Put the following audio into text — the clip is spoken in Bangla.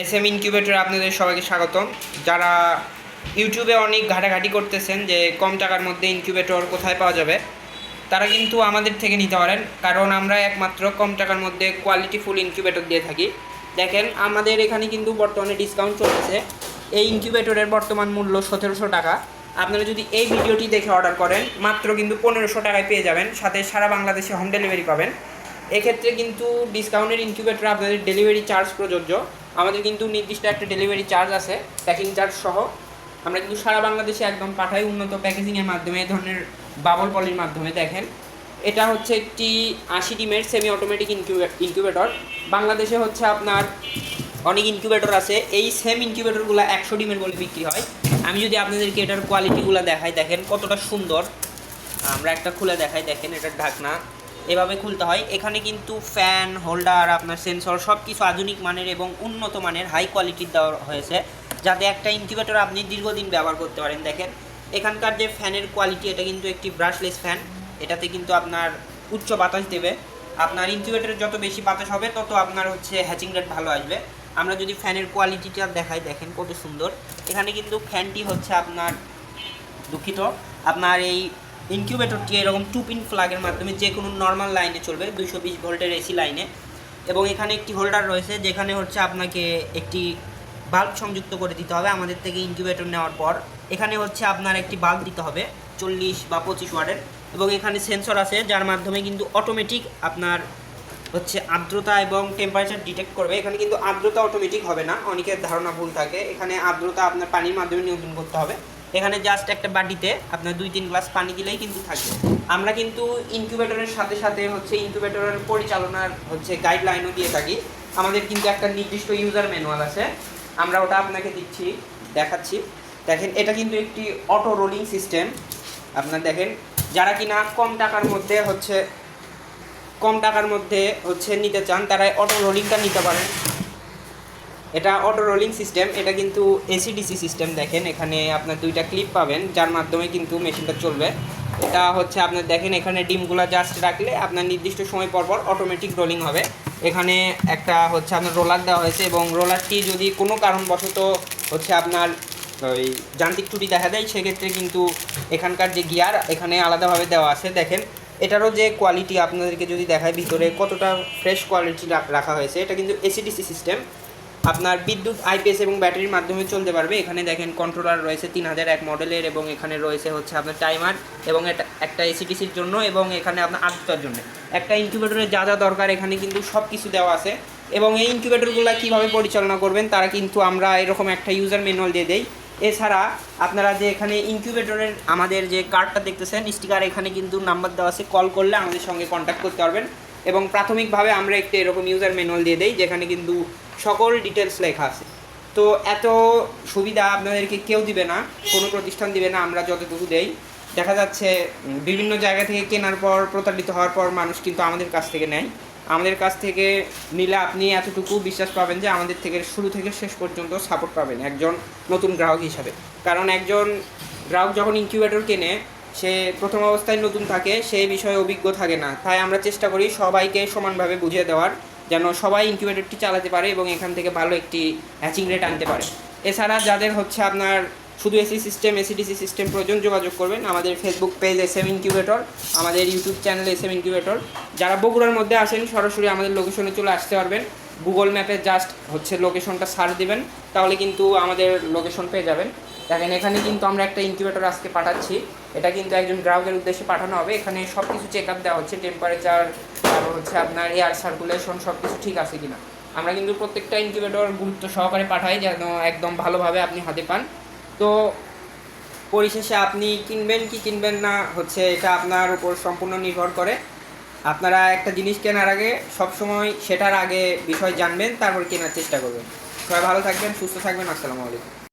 এসএম ইনকিউবেটরে আপনাদের সবাইকে স্বাগতম। যারা ইউটিউবে অনেক ঘাটাঘাটি করতেছেন যে কম টাকার মধ্যে ইনকিউবেটর কোথায় পাওয়া যাবে, তারা কিন্তু আমাদের থেকে নিতে পারেন, কারণ আমরা একমাত্র কম টাকার মধ্যে কোয়ালিটিফুল ইনকিউবেটর দিয়ে থাকি। দেখেন, আমাদের এখানে কিন্তু বর্তমানে ডিসকাউন্ট চলছে। এই ইনকিউবেটরের বর্তমান মূল্য 1700 টাকা। আপনারা যদি এই ভিডিওটি দেখে অর্ডার করেন, মাত্র কিন্তু 1500 টাকায় পেয়ে যাবেন, সাথে সারা বাংলাদেশে হোম ডেলিভারি পাবেন। এক্ষেত্রে কিন্তু ডিসকাউন্টের ইনকিউবেটর আপনাদের ডেলিভারি চার্জ প্রযোজ্য। আমাদের কিন্তু নির্দিষ্ট একটা ডেলিভারি চার্জ আছে, প্যাকিং চার্জ সহ। আমরা কিন্তু সারা বাংলাদেশে একদম পাঠাই উন্নত প্যাকেজিংয়ের মাধ্যমে, এই ধরনের বাবল পলির মাধ্যমে। দেখেন, এটা হচ্ছে একটি 80 ডিমের সেমি অটোমেটিক ইনকিউবেটর। বাংলাদেশে হচ্ছে আপনার অনেক ইনকিউবেটর আছে, এই সেম ইনকিউবেটরগুলো 100 ডিমের বলে বিক্রি হয়। আমি যদি আপনাদেরকে এটার কোয়ালিটিগুলো দেখাই, দেখেন কতটা সুন্দর। আমরা একটা খুলে দেখাই, দেখেন এটার ঢাকনা এভাবে খুলতে হয়। এখানে কিন্তু ফ্যান হোল্ডার, আপনার সেন্সর সব কিছু আধুনিক মানের এবং উন্নত মানের হাই কোয়ালিটির দেওয়া হয়েছে, যাতে একটা ইনকিউবেটর আপনি দীর্ঘদিন ব্যবহার করতে পারেন। দেখেন এখানকার যে ফ্যানের কোয়ালিটি, এটা কিন্তু একটি ব্রাশলেস ফ্যান। এটাতে কিন্তু আপনার উচ্চ বাতাস দেবে। আপনার ইনকিউবেটরের যত বেশি বাতাস হবে, তত আপনার হচ্ছে হ্যাচিং রেট ভালো আসবে। আমরা যদি ফ্যানের কোয়ালিটিটা দেখাই, দেখেন কত সুন্দর। এখানে কিন্তু ফ্যানটি হচ্ছে আপনার, দুঃখিত, আপনার এই ইনকিউবেটরটি এরকম 2 পিন প্লাগের মাধ্যমে যে কোনো নর্মাল লাইনে চলবে, 220 ভোল্টের এসি লাইনে। এবং এখানে একটি হোল্ডার রয়েছে, যেখানে হচ্ছে আপনাকে একটি বাল্ব সংযুক্ত করে দিতে হবে আমাদের থেকে ইনকিউবেটর নেওয়ার পর। এখানে হচ্ছে আপনার একটি বাল্ব দিতে হবে 40 বা 25 ওয়াটের। এবং এখানে সেন্সর আছে, যার মাধ্যমে কিন্তু অটোমেটিক আপনার হচ্ছে আর্দ্রতা এবং টেম্পারেচার ডিটেক্ট করবে। এখানে কিন্তু আর্দ্রতা অটোমেটিক হবে না, অনেকের ধারণা ভুল থাকে। এখানে আর্দ্রতা আপনার পানির মাধ্যমে নিয়ন্ত্রণ করতে হবে। এখানে জাস্ট একটা বাটিতে আপনার 2-3 গ্লাস পানি দিলেই কিন্তু থাকবে। আমরা কিন্তু ইনকিউবেটরের সাথে সাথে হচ্ছে ইনকিউবেটরের পরিচালনার হচ্ছে গাইডলাইনও দিয়ে থাকি। আমাদের কিন্তু একটা নির্দিষ্ট ইউজার ম্যানুয়াল আছে, আমরা ওটা আপনাকে দেখাচ্ছি। দেখেন, এটা কিন্তু একটি অটো রোলিং সিস্টেম। আপনার দেখেন, যারা কিনা কম টাকার মধ্যে নিতে চান, তারা অটো রোলিংটা নিতে পারেন। এটা অটো রোলিং সিস্টেম, এটা কিন্তু এসিডিসি সিস্টেম। দেখেন এখানে আপনার 2টা ক্লিপ পাবেন, যার মাধ্যমে কিন্তু মেশিনটা চলবে। এটা হচ্ছে আপনার, দেখেন এখানে ডিমগুলো জাস্ট রাখলে আপনার নির্দিষ্ট সময় পরপর অটোমেটিক রোলিং হবে। এখানে একটা হচ্ছে আপনার রোলার দেওয়া হয়েছে, এবং রোলারটি যদি কোনো কারণবশত হচ্ছে আপনার ওই যান্ত্রিক ত্রুটি দেখা দেয়, সেক্ষেত্রে কিন্তু এখানকার যে গিয়ার এখানে আলাদাভাবে দেওয়া আছে। দেখেন এটারও যে কোয়ালিটি আপনাদেরকে যদি দেখায়, ভিতরে কতটা ফ্রেশ কোয়ালিটি রাখা হয়েছে। এটা কিন্তু এসিডিসি সিস্টেম, আপনার বিদ্যুৎ, আইপিএস এবং ব্যাটারির মাধ্যমে চলতে পারবে। এখানে দেখেন কন্ট্রোলার রয়েছে 3001 মডেলের, এবং এখানে রয়েছে হচ্ছে আপনার টাইমার, এবং এটা একটা এসিডিসির জন্য, এবং এখানে আপনার আর্দ্রতার জন্য। একটা ইনকিউবেটরের যা যা দরকার এখানে কিন্তু সব কিছু দেওয়া আছে। এবং এই ইনকিউবেটরগুলো কীভাবে পরিচালনা করবেন, তারা কিন্তু আমরা এরকম একটা ইউজার ম্যানুয়াল দিয়ে দেই। এছাড়া আপনারা যে এখানে ইনকিউবেটরের আমাদের যে কার্ডটা দেখতেছেন, স্টিকার, এখানে কিন্তু নাম্বার দেওয়া আছে, কল করলে আমাদের সঙ্গে কন্ট্যাক্ট করতে পারবেন। এবং প্রাথমিকভাবে আমরা একটি এরকম ইউজার ম্যানুয়াল দিয়ে দেই, যেখানে কিন্তু সকল ডিটেলস লেখা আছে। তো এত সুবিধা আপনাদেরকে কেউ দিবে না, কোনো প্রতিষ্ঠান দিবে না। আমরা যতটুকু দেই, দেখা যাচ্ছে বিভিন্ন জায়গা থেকে কেনার পর, প্রতারিত হওয়ার পর মানুষ কিন্তু আমাদের কাছ থেকে নেয়। আমাদের কাছ থেকে নিলে আপনি এতটুকু বিশ্বাস পাবেন যে আমাদের থেকে শুরু থেকে শেষ পর্যন্ত সাপোর্ট পাবেন একজন নতুন গ্রাহক হিসাবে। কারণ একজন গ্রাহক যখন ইনকিউবেটর কেনে, সে প্রথম অবস্থায় নতুন থাকে, সেই বিষয়ে অভিজ্ঞ থাকে না। তাই আমরা চেষ্টা করি সবাইকে সমানভাবে বুঝিয়ে দেওয়ার, যেন সবাই ইনকিউবেটরটি চালাতে পারে এবং এখান থেকে ভালো একটি হ্যাচিং রেট আনতে পারে। এছাড়া যাদের হচ্ছে আপনার শুধু এসিডিসি সিস্টেম প্রয়োজন, যোগাযোগ করবেন আমাদের ফেসবুক পেজ এসএম ইনকিউবেটর, আমাদের ইউটিউব চ্যানেল এসএম ইনকিউবেটর। যারা বগুড়ার মধ্যে আসেন, সরাসরি আমাদের লোকেশনে চলে আসতে পারবেন। গুগল ম্যাপে জাস্ট হচ্ছে লোকেশনটা সার্চ দিবেন, তাহলে কিন্তু আমাদের লোকেশন পেয়ে যাবেন। দেখেন এখানে কিন্তু আমরা একটা ইনকিউবেটর আজকে পাঠাচ্ছি, এটা কিন্তু একজন গ্রাহকের উদ্দেশ্যে পাঠানো হবে। এখানে সব কিছু চেক আপ দেওয়া হচ্ছে, টেম্পারেচার, তারপর হচ্ছে আপনার এয়ার সার্কুলেশন সব কিছু ঠিক আছে কিনা। আমরা কিন্তু প্রত্যেকটা ইনকিউবেটর গুরুত্ব সহকারে পাঠাই, যেন একদম ভালোভাবে আপনি হাতে পান। তো পরিশেষে আপনি কিনবেন কি কিনবেন না, হচ্ছে এটা আপনার উপর সম্পূর্ণ নির্ভর করে। আপনারা একটা জিনিস কেনার আগে সবসময় সেটার আগে বিষয় জানবেন, তারপর কেনার চেষ্টা করবেন। সবাই ভালো থাকবেন, সুস্থ থাকবেন। আসসালামু আলাইকুম।